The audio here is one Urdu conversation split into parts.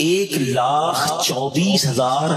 1,24,000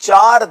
4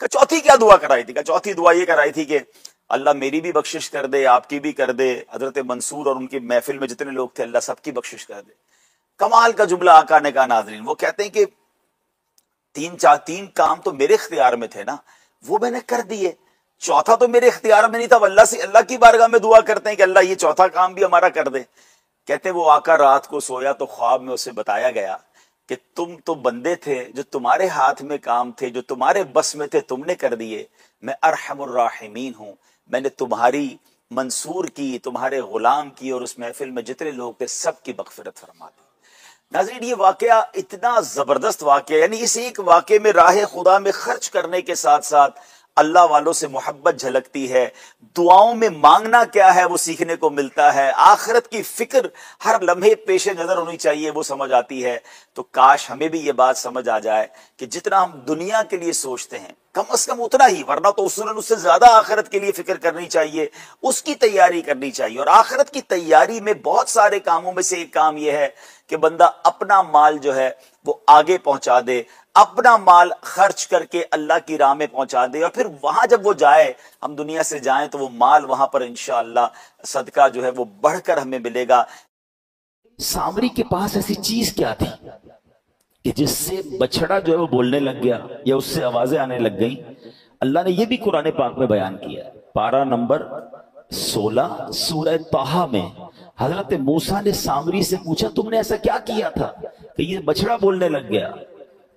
کہ چوتھی کیا دعا کرائی تھی؟ کہ چوتھی دعا یہ کرائی تھی کہ اللہ میری بھی بخشش کر دے، آپ کی بھی کر دے، حضرت منصور اور ان کی محفل میں جتنے لوگ تھے اللہ سب کی بخشش کر دے۔ کمال کا جملہ آقا نے کہا ناظرین، وہ کہتے ہیں کہ تین کام تو میرے اختیار میں تھے نا، وہ میں نے کر دیے، چوتھا تو میرے اختیار میں نہیں تھا، اللہ کی بارگاہ میں دعا کرتے ہیں کہ اللہ یہ چوتھا کام بھی ہمارا کر دے۔ کہتے ہیں وہ آقا رات کو سویا تو خواب میں اسے بتایا گیا کہ تم تو بندے تھے، جو تمہارے ہاتھ میں کام تھے، جو تمہارے بس میں تھے، تم نے کر دیے، میں ارحم الراحمین ہوں، میں نے تمہاری، منصور کی، تمہارے غلام کی اور اس محفل میں جتنے لوگ تھے سب کی مغفرت فرما دی۔ ناظرین یہ واقعہ اتنا زبردست واقعہ، یعنی اس ایک واقعے میں راہ خدا میں خرچ کرنے کے ساتھ ساتھ اللہ والوں سے محبت جھلکتی ہے، دعاؤں میں مانگنا کیا ہے وہ سیکھنے کو ملتا ہے، آخرت کی فکر ہر لمحے پیش نظر ہونی چاہیے وہ سمجھ آتی ہے۔ تو کاش ہمیں بھی یہ بات سمجھ آ جائے کہ جتنا ہم دنیا کے لیے سوچتے ہیں کم از کم اتنا ہی، ورنہ تو اصولاً اس سے زیادہ آخرت کے لیے فکر کرنی چاہیے، اس کی تیاری کرنی چاہیے۔ اور آخرت کی تیاری میں بہت سارے کاموں میں سے ایک کام یہ ہے کہ بندہ اپنا مال جو ہے وہ آگے پہنچا دے، اپنا مال خرچ کر کے اللہ کی راہ میں پہنچا دے، اور پھر وہاں جب وہ جائے، ہم دنیا سے جائیں تو وہ مال وہاں پر انشاءاللہ صدقہ جو ہے وہ بڑھ کر ہمیں ملے گا۔ سامری کے پاس ایسی چیز کیا تھی کہ جس سے بچڑا جو ہے وہ بولنے لگ گیا یا اس سے آوازیں آنے لگ گئیں؟ اللہ نے یہ بھی قرآن پاک میں بیان کیا ہے، پارہ نمبر 16 سورہ طٰہٰ میں حضرت موسیٰ نے سامری سے پوچھا تم نے ایسا کیا کیا تھا کہ یہ بچڑا بولنے لگ گیا؟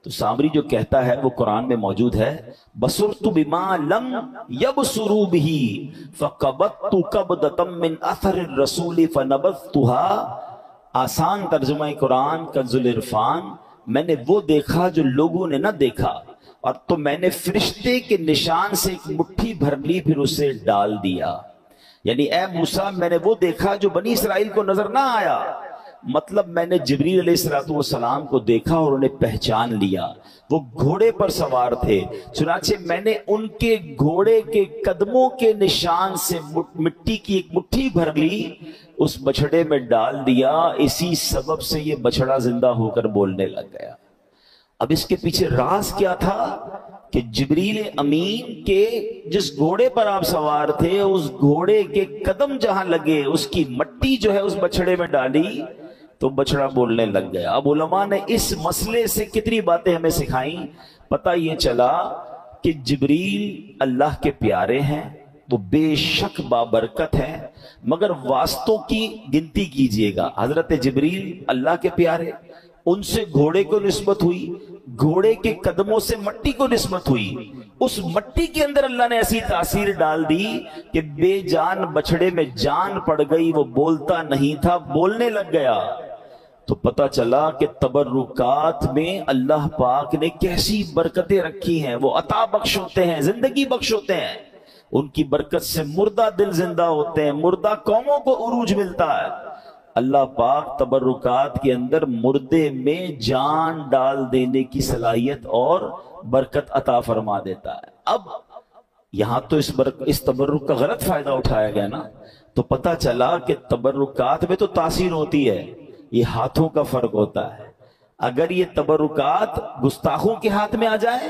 تو سامری جو کہتا ہے وہ قرآن میں موجود ہے، بصرت بما لم یبصروا به فقبضت قبضة من اثر الرسول فنبذتها۔ آسان ترجمہ قرآن کنز العرفان، میں نے وہ دیکھا جو لوگوں نے نہ دیکھا، اور تو میں نے فرشتے کے نشان سے ایک مٹھی بھر لی پھر اسے ڈال دیا۔ یعنی اے موسیٰ میں نے وہ دیکھا جو بنی اسرائیل کو نظر نہ آیا، مطلب میں نے جبریل علیہ السلام کو دیکھا اور انہیں پہچان لیا، وہ گھوڑے پر سوار تھے، چنانچہ میں نے ان کے گھوڑے کے قدموں کے نشان سے مٹی کی ایک مٹھی بھر لی، اس بچڑے میں ڈال دیا، اسی سبب سے یہ بچڑا زندہ ہو کر بولنے لگ گیا۔ اب اس کے پیچھے راز کیا تھا کہ جبریل امین کے جس گھوڑے پر آپ سوار تھے اس گھوڑے کے قدم جہاں لگے اس کی مٹی جو ہے اس بچڑے میں ڈالی تو بچڑا بولنے لگ گیا۔ اب علماء نے اس مسئلے سے کتنی باتیں ہمیں سکھائیں۔ پتہ یہ چلا کہ جبریل اللہ کے پیارے ہیں، وہ بے شک بابرکت ہیں، مگر واسطوں کی گنتی کیجئے گا۔ حضرت جبریل اللہ کے پیارے، ان سے گھوڑے کو نسبت ہوئی، گھوڑے کے قدموں سے مٹی کو نسبت ہوئی، اس مٹی کے اندر اللہ نے ایسی تاثیر ڈال دی کہ بے جان بچڑے میں جان پڑ گئی، وہ بولتا نہیں تھا، بولنے لگ گیا۔ تو پتہ چلا کہ تبرکات میں اللہ پاک نے کیسی برکتیں رکھی ہیں، وہ عطا بخش ہوتے ہیں، زندگی بخش ہوتے ہیں، ان کی برکت سے مردہ دل زندہ ہوتے ہیں، مردہ قوموں کو عروج ملتا ہے۔ اللہ پاک تبرکات کے اندر مردے میں جان ڈال دینے کی صلاحیت اور برکت عطا فرما دیتا ہے۔ اب یہاں تو اس تبرک کا غلط فائدہ اٹھایا گیا نا، تو پتہ چلا کہ تبرکات میں تو تاثیر ہوتی ہے، یہ ہاتھوں کا فرق ہوتا ہے۔ اگر یہ تبرکات گستاخوں کے ہاتھ میں آ جائے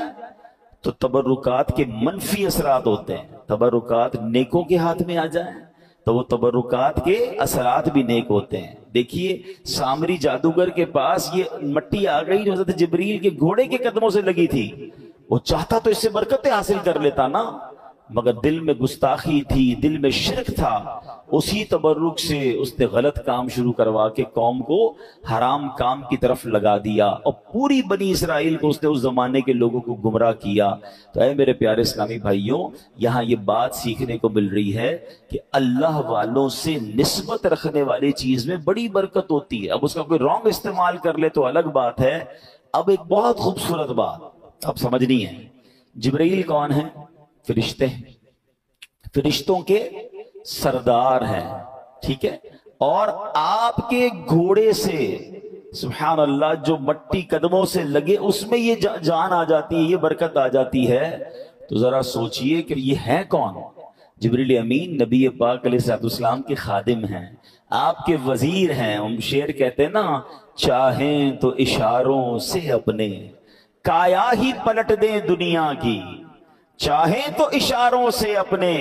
تو تبرکات کے منفی اثرات ہوتے ہیں، تبرکات نیکوں کے ہاتھ میں آ جائیں تو وہ تبرکات کے اثرات بھی نیک ہوتے ہیں۔ دیکھیے سامری جادوگر کے پاس یہ مٹی آ گئی جو حضرت جبریل کے گھوڑے کے قدموں سے لگی تھی، وہ چاہتا تو اس سے برکتیں حاصل کر لیتا نا، مگر دل میں گستاخی تھی، دل میں شرک تھا، اسی تبرک سے اس نے غلط کام شروع کروا کے قوم کو حرام کام کی طرف لگا دیا، اور پوری بنی اسرائیل کو اس نے اس زمانے کے لوگوں کو گمراہ کیا۔ تو اے میرے پیارے اسلامی بھائیوں، یہاں یہ بات سیکھنے کو مل رہی ہے کہ اللہ والوں سے نسبت رکھنے والی چیز میں بڑی برکت ہوتی ہے۔ اب اس کا کوئی رانگ استعمال کر لے تو الگ بات ہے۔ اب ایک بہت خوبصورت بات اب سمجھنی ہے، جبرائیل کون ہے؟ فرشتے ہیں، فرشتوں کے سردار ہیں، ٹھیک ہے، اور آپ کے گھوڑے سے سبحان اللہ جو مٹی قدموں سے لگے اس میں یہ جان آ جاتی ہے، یہ برکت آ جاتی ہے۔ تو ذرا سوچئے کہ یہ ہے کون؟ جبریل امین نبی پاک علیہ السلام کے خادم ہیں، آپ کے وزیر ہیں۔ ہم شعر کہتے ہیں نا، چاہیں تو اشاروں سے اپنے کایا ہی پلٹ دیں دنیا کی، چاہیں تو اشاروں سے اپنے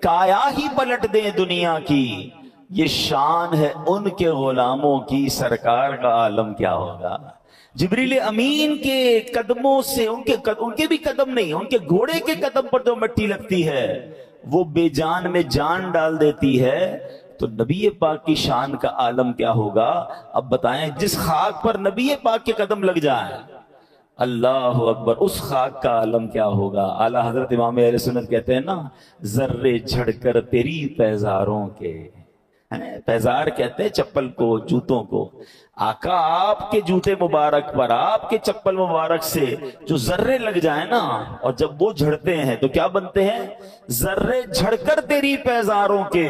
کایا ہی پلٹ دیں دنیا کی، یہ شان ہے ان کے غلاموں کی، سرکار کا عالم کیا ہوگا۔ جبریل امین کے قدموں سے ان کے بھی قدم نہیں، ان کے گھوڑے کے قدم پر جو مٹی لگتی ہے وہ بے جان میں جان ڈال دیتی ہے، تو نبی پاک کی شان کا عالم کیا ہوگا۔ اب بتائیں، جس خاک پر نبی پاک کے قدم لگ جائیں، اللہ اکبر، اس خاک کا عالم کیا ہوگا۔ اعلیٰ حضرت امام اہل سنت کہتے ہیں نا، ذرے جھڑ کر تیری پیزاروں کے، پیزار کہتے ہیں چپل کو، جوتوں کو، آقا آپ کے جوتے مبارک پر، آپ کے چپل مبارک سے جو ذرے لگ جائیں نا، اور جب وہ جھڑتے ہیں تو کیا بنتے ہیں، ذرے جھڑ کر تیری پیزاروں کے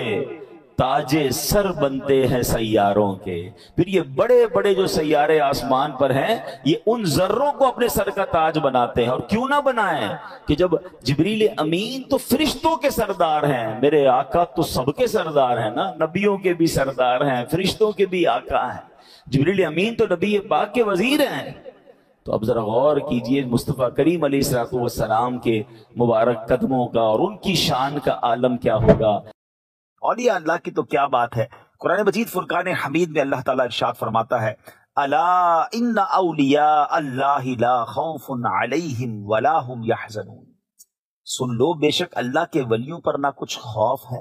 تاج سر بنتے ہیں سیاروں کے۔ پھر یہ بڑے بڑے جو سیارے آسمان پر ہیں، یہ ان ذروں کو اپنے سر کا تاج بناتے ہیں۔ اور کیوں نہ بنائیں کہ جب جبریل امین تو فرشتوں کے سردار ہیں، میرے آقا تو سب کے سردار ہیں نا، نبیوں کے بھی سردار ہیں، فرشتوں کے بھی آقا ہیں، جبریل امین تو نبی پاک کے وزیر ہیں۔ تو اب ذرا غور کیجئے مصطفیٰ کریم علیہ السلام کے مبارک قدموں کا اور ان کی شان کا عالم کیا ہوگا۔ اولیاء اللہ کی تو کیا بات ہے۔ قرآن مجید فرقان حمید میں اللہ تعالیٰ ارشاد فرماتا ہے، الا ان اولیاء اللہ لا خوف علیہم ولا هم یحزنون، سن لو بے شک اللہ کے ولیوں پر نہ کچھ خوف ہے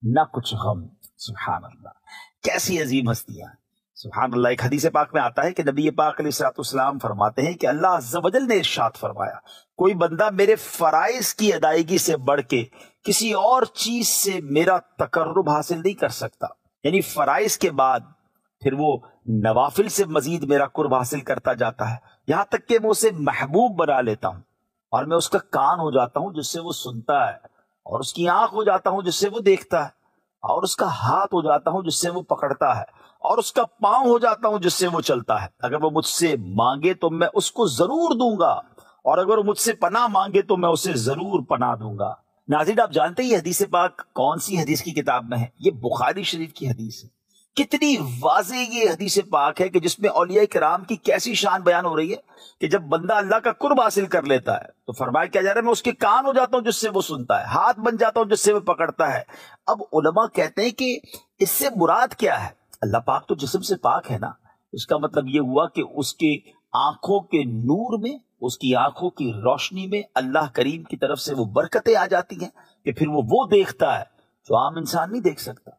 نہ کچھ غم۔ سبحان اللہ، کیسی عظیم ہستیاں، سبحان اللہ۔ ایک حدیث پاک میں آتا ہے کہ نبی پاک علیہ السلام فرماتے ہیں کہ اللہ عز و جل نے ارشاد فرمایا، کوئی بندہ میرے فرائض کی ادائیگی سے بڑھ کے کسی اور چیز سے میرا تقرب حاصل نہیں کر سکتا، یعنی فرائض کے بعد پھر وہ نوافل سے مزید میرا قرب حاصل کرتا جاتا ہے، یہاں تک کہ میں اسے محبوب بنا لیتا ہوں، اور میں اس کا کان ہو جاتا ہوں جس سے وہ سنتا ہے، اور اس کی آنکھ ہو جاتا ہوں جس سے وہ دیکھتا ہے، اور اس کا ہاتھ ہو جاتا ہوں جس سے وہ پکڑتا ہے، اور اس کا پاؤں ہو جاتا ہوں جس سے وہ چلتا ہے۔ اگر وہ مجھ سے مانگے تو میں اس کو ضرور دوں گا، اور اگر وہ مجھ سے پناہ مانگے تو میں اسے ضرور پناہ دوں گا۔ ناظرین، آپ جانتے ہیں یہ حدیث پاک کون سی حدیث کی کتاب میں ہے؟ یہ بخاری شریف کی حدیث ہے۔ کتنی واضح یہ حدیث پاک ہے کہ جس میں اولیاء کرام کی کیسی شان بیان ہو رہی ہے کہ جب بندہ اللہ کا قرب حاصل کر لیتا ہے تو فرمایا کیا جا رہا ہے، میں اس کے کان ہو جاتا ہوں جس سے وہ سنتا ہے، ہاتھ بن جاتا ہوں جس سے وہ پکڑتا ہے۔ اب علماء کہتے ہیں کہ اس سے مراد کیا ہے؟ اللہ پاک تو جسم سے پاک ہے نا، اس کا مطلب یہ ہوا کہ اس کی آنکھوں کے نور میں، اس کی آنکھوں کی روشنی میں اللہ کریم کی طرف سے وہ برکتیں آ جاتی ہیں کہ پھر وہ دیکھتا ہے جو عام انسان نہیں دیکھ سکتا۔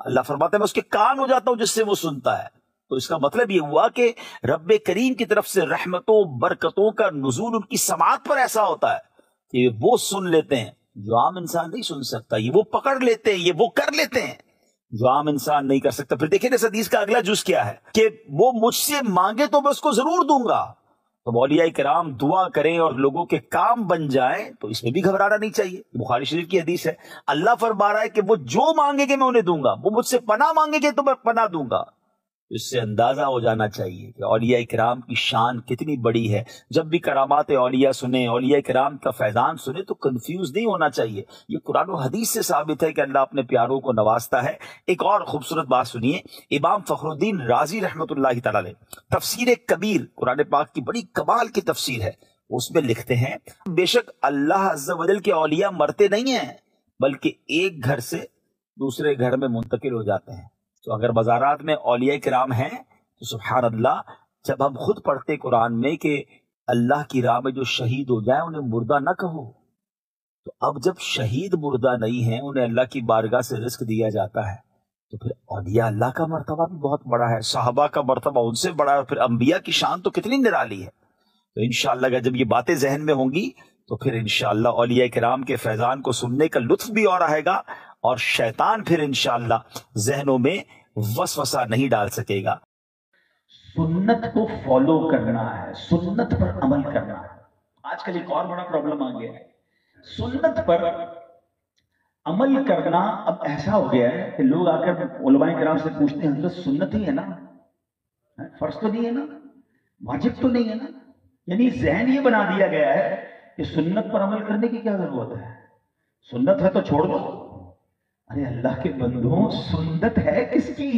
اللہ فرماتا ہے میں اس کے کان ہو جاتا ہوں جس سے وہ سنتا ہے۔ تو اس کا مطلب یہ ہوا کہ رب کریم کی طرف سے رحمتوں برکتوں کا نزول ان کی سماعت پر ایسا ہوتا ہے کہ وہ سن لیتے ہیں جو عام انسان نہیں سن سکتا، یہ وہ پکڑ لیتے ہیں، یہ وہ کر لیتے ہیں جو عام انسان نہیں کر سکتا۔ پھر دیکھیں اس حدیث کا اگلا جز کیا ہے کہ وہ مجھ سے مانگے تو میں اس کو ضرور دوں گا۔ تو اولیاء کرام دعا کریں اور لوگوں کے کام بن جائیں تو اس میں بھی گھبرانا نہیں چاہیے۔ بخاری شریف کی حدیث ہے، اللہ فرما رہا ہے کہ وہ جو مانگیں گے میں انہیں دوں گا، وہ مجھ سے پناہ مانگیں گے تو میں پناہ دوں گا۔ اس سے اندازہ ہو جانا چاہیے کہ اولیاء کرام کی شان کتنی بڑی ہے۔ جب بھی کرامات اولیاء سنیں، اولیاء کرام کا فیضان سنیں تو کنفیوز نہیں ہونا چاہیے، یہ قرآن و حدیث سے ثابت ہے کہ اللہ اپنے پیاروں کو نوازتا ہے۔ ایک اور خوبصورت بات سنیے، امام فخر الدین رازی رحمۃ اللہ تعالی علیہ تفسیر کبیر، قرآن پاک کی بڑی کمال کی تفسیر ہے، اس میں لکھتے ہیں بے شک اللہ عز و جل کے اولیاء مرتے نہیں ہیں بلکہ ایک گھر سے دوسرے گھر میں منتقل ہو جاتے ہیں۔ تو اگر بازارات میں اولیاء کرام ہیں تو سبحان اللہ، جب ہم خود پڑھتے قرآن میں کہ اللہ کی راہ میں جو شہید ہو جائیں انہیں مردہ نہ کہو، تو اب جب شہید مردہ نہیں ہیں، انہیں اللہ کی بارگاہ سے رزق دیا جاتا ہے، تو پھر اولیاء اللہ کا مرتبہ بھی بہت بڑا ہے، صحابہ کا مرتبہ ان سے بڑا ہے، پھر انبیاء کی شان تو کتنی نرالی ہے۔ تو انشاءاللہ اگر جب یہ باتیں ذہن میں ہوں گی تو پھر انشاءاللہ اولیاء کرام کے فیضان کو سننے کا لطف بھی اور آئے گا، اور شیطان پھر انشاءاللہ ذہنوں میں وسوسہ نہیں ڈال سکے گا۔ سنت کو فالو کرنا ہے، سنت پر عمل کرنا ہے۔ آج کل ایک اور بڑا پرابلم آ گیا ہے، سنت پر عمل کرنا اب ایسا ہو گیا ہے کہ لوگ آ کر علماء کرام سے پوچھتے ہیں حضرت سنت ہی ہے نا، فرض تو نہیں ہے نا، واجب تو نہیں ہے نا، یعنی ذہن یہ بنا دیا گیا ہے کہ سنت پر عمل کرنے کی کیا ضرورت ہے، سنت ہے تو چھوڑ دو۔ ارے اللہ کے بندوں، سنت ہے کس کی؟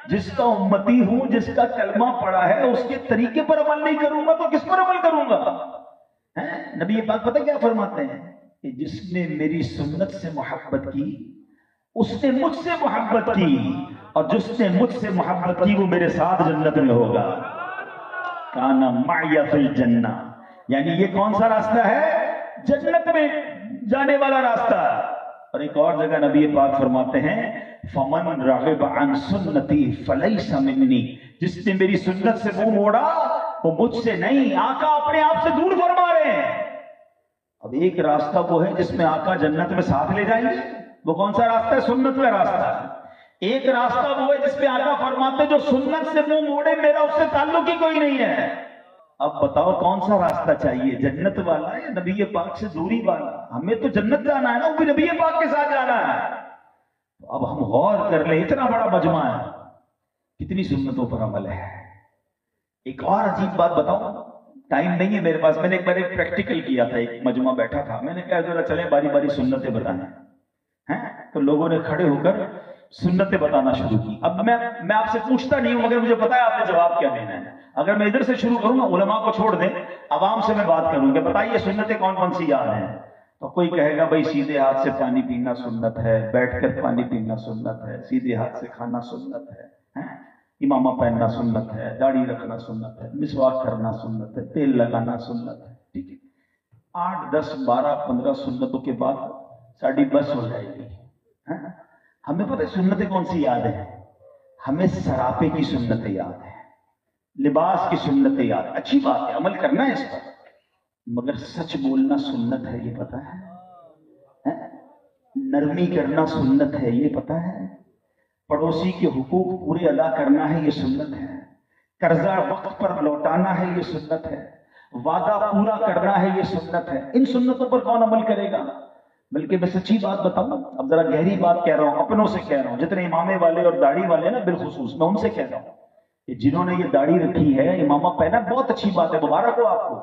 جس کا امتی ہوں، جس کا کلمہ پڑا ہے، اس کے طریقے پر عمل نہیں کروں گا تو کس پر عمل کروں گا؟ نبی پاک پتہ کیا فرماتے ہیں کہ جس نے میری سنت سے محبت کی اس نے مجھ سے محبت کی، اور جس نے مجھ سے محبت کی وہ میرے ساتھ جنت میں ہوگا۔ کانا معی فی الجنہ، یعنی یہ کون سا راستہ ہے؟ جنت میں جانے والا راستہ۔ اور ایک اور جگہ نبی پاک فرماتے ہیں فمن رغب عن سنتی فلیس منی، جس نے میری سنت سے منہ موڑا وہ مجھ سے نہیں۔ آقا اپنے آپ سے دور فرما رہے ہیں۔ اب ایک راستہ وہ ہے جس میں آقا جنت میں ساتھ لے جائیں گے، وہ کون سا راستہ ہے؟ سنت کا راستہ۔ ایک راستہ وہ ہے جس پہ آقا فرماتے جو سنت سے منہ موڑے میرا اس سے تعلق ہی کوئی نہیں ہے۔ اب بتاؤ کون سا راستہ چاہیے، جنت والا یا نبی پاک سے دوری والا؟ ہمیں تو جنت جانا ہے نا، وہ بھی نبی پاک کے ساتھ جانا ہے۔ اب ہم غور کر لیں، اتنا بڑا مجمع ہے، کتنی سنتوں پر عمل ہے۔ ایک اور عجیب بات بتاؤں، ٹائم نہیں ہے میرے پاس، میں نے ایک بار ایک پریکٹیکل کیا تھا، ایک مجمع بیٹھا تھا، میں نے کہا ذرا چلیں باری باری سنتیں بتانا ہیں، تو لوگوں نے کھڑے ہو کر سنتیں بتانا شروع کی۔ اب میں آپ سے پوچھتا نہیں ہوں، مگر مجھے پتا ہے آپ نے جواب کیا دینا ہے۔ اگر میں ادھر سے شروع کروں نا، علماء کو چھوڑ دیں، عوام سے میں بات کروں کہ بتائیے سنتیں کون کون سی یاد ہیں، تو کوئی کہے گا بھائی سیدھے ہاتھ سے پانی پینا سنت ہے، بیٹھ کر پانی پینا سنت ہے، سیدھے ہاتھ سے کھانا سنت ہے، امامہ پہننا سنت ہے، داڑھی رکھنا سنت ہے، مسواک کرنا سنت ہے، تیل لگانا سنت ہے۔ ٹھیک ہے، 8 10 12 15 سنتوں کے بعد ساڑھی بس ہو جائے گی۔ ہمیں پتہ ہے سنتیں کون سی یاد ہیں؟ ہمیں سراپے کی سنتیں یاد ہیں، لباس کی سنتیں یاد ہیں۔ اچھی بات ہے، عمل کرنا ہے اس پر، مگر سچ بولنا سنت ہے، یہ پتہ ہے؟ نرمی کرنا سنت ہے، یہ پتہ ہے؟ پڑوسی کے حقوق پورے ادا کرنا ہے، یہ سنت ہے۔ قرضہ وقت پر لوٹانا ہے، یہ سنت ہے۔ وعدہ پورا کرنا ہے، یہ سنت ہے۔ ان سنتوں پر کون عمل کرے گا؟ بلکہ میں سچی بات بتاؤں، اب ذرا گہری بات کہہ رہا ہوں، اپنوں سے کہہ رہا ہوں، جتنے امامے والے اور داڑھی والے نا بالخصوص، میں ان سے کہہ رہا ہوں کہ جنہوں نے یہ داڑھی رکھی ہے، امامہ پہنا، بہت اچھی بات ہے، مبارک ہو آپ کو،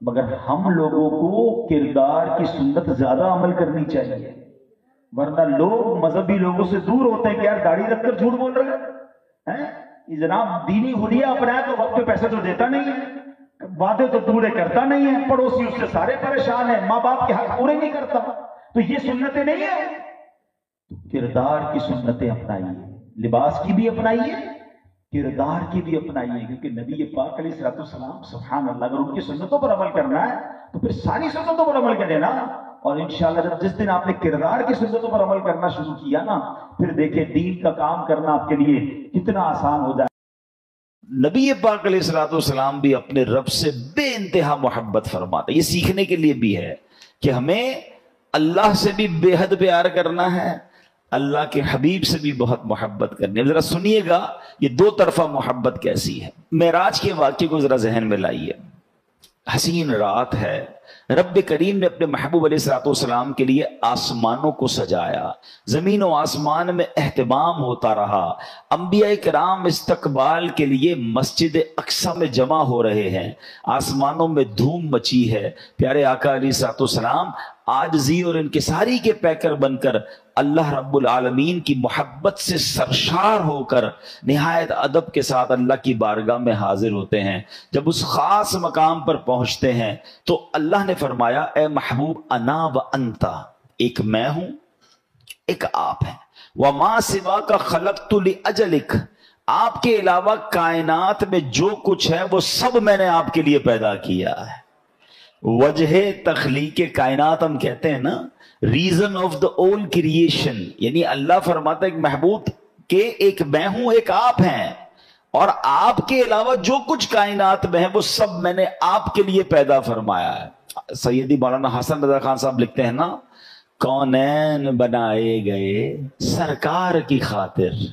مگر ہم لوگوں کو کردار کی سنت زیادہ عمل کرنی چاہیے، ورنہ لوگ مذہبی لوگوں سے دور ہوتے ہیں کہ یار داڑھی رکھ کر جھوٹ بول رہے ہیں، یہ جناب دینی حلیہ اپنایا تو وقت پہ پیسے تو دیتا نہیں ہے، وعدے تو پورے کرتا نہیں ہے، پڑوسی اس سے سارے پریشان ہیں، ماں باپ کے حق پورے نہیں کرتا، تو یہ سنتیں نہیں ہیں۔ تو کردار کی سنتیں اپنائیے، لباس کی بھی اپنائیے، کردار کی بھی اپنائیے، کیونکہ نبی پاک علیہ الصلوۃ والسلام سبحان اللہ اگر ان کی سنتوں پر عمل کرنا ہے تو پھر ساری سنتوں پر عمل کرے نا۔ اور انشاءاللہ جس دن آپ نے کردار کی سنتوں پر عمل کرنا شروع کیا نا، پھر دیکھیں دین کا کام کرنا آپ کے لیے کتنا آسان ہو جائے۔ نبی پاک علیہ الصلوۃ والسلام بھی اپنے رب سے بے انتہا محبت فرماتے، یہ سیکھنے کے لیے بھی ہے کہ ہمیں اللہ سے بھی بے حد پیار کرنا ہے، اللہ کے حبیب سے بھی بہت محبت کرنی ہے۔ ذرا سنیے گا یہ دو طرفہ محبت کیسی ہے۔ معراج کے واقعے کو ذرا ذہن میں لائیے۔ حسین رات ہے، رب کریم نے اپنے محبوب علیہ الصلوۃ والسلام کے لیے آسمانوں کو سجایا، زمین و آسمان میں اہتمام ہوتا رہا، انبیاء کرام استقبال کے لیے مسجد اقصی میں جمع ہو رہے ہیں، آسمانوں میں دھوم مچی ہے، پیارے آقا علیہ الصلوۃ والسلام عاجزی اور انکساری کے پیکر بن کر اللہ رب العالمین کی محبت سے سرشار ہو کر نہایت ادب کے ساتھ اللہ کی بارگاہ میں حاضر ہوتے ہیں۔ جب اس خاص مقام پر پہنچتے ہیں تو اللہ نے فرمایا اے محبوب انا و انتا، ایک میں ہوں ایک آپ ہیں، وما سوا کا خلقت لاجلک، آپ کے علاوہ کائنات میں جو کچھ ہے وہ سب میں نے آپ کے لیے پیدا کیا ہے۔ وجہ تخلیق کائنات ہم کہتے ہیں نا، ریزن آف دا اول کریشن، یعنی اللہ فرماتا ہے کہ محبوب کہ ایک میں ہوں ایک آپ ہیں، اور آپ کے علاوہ جو کچھ کائنات میں ہے وہ سب میں نے آپ کے لیے پیدا فرمایا ہے۔ سیدی مولانا حسن رضا خان صاحب لکھتے ہیں نا، کونین بنائے گئے سرکار کی خاطر،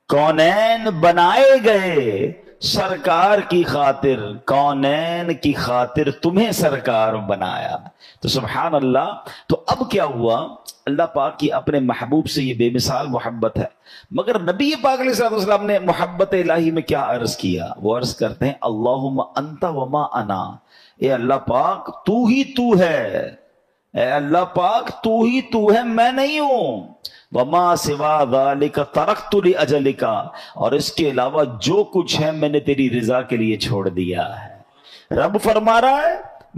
کونین بنائے گئے سرکار کی خاطر، کونین کی خاطر تمہیں سرکار بنایا۔ تو سبحان اللہ، تو اب کیا ہوا، اللہ پاک کی اپنے محبوب سے یہ بے مثال محبت ہے، مگر نبی پاک علیہ السلام نے محبت الہی میں کیا عرض کیا؟ وہ عرض کرتے ہیں اللہم انت وما انا، اے اللہ پاک تو ہی تو ہے، اے اللہ پاک تو ہی تو ہے، میں نہیں ہوں، وما سوا ذالک ترکت لاجلک، اور اس کے علاوہ جو کچھ ہے میں نے تیری رضا کے لیے چھوڑ دیا ہے۔ رب فرما رہا ہے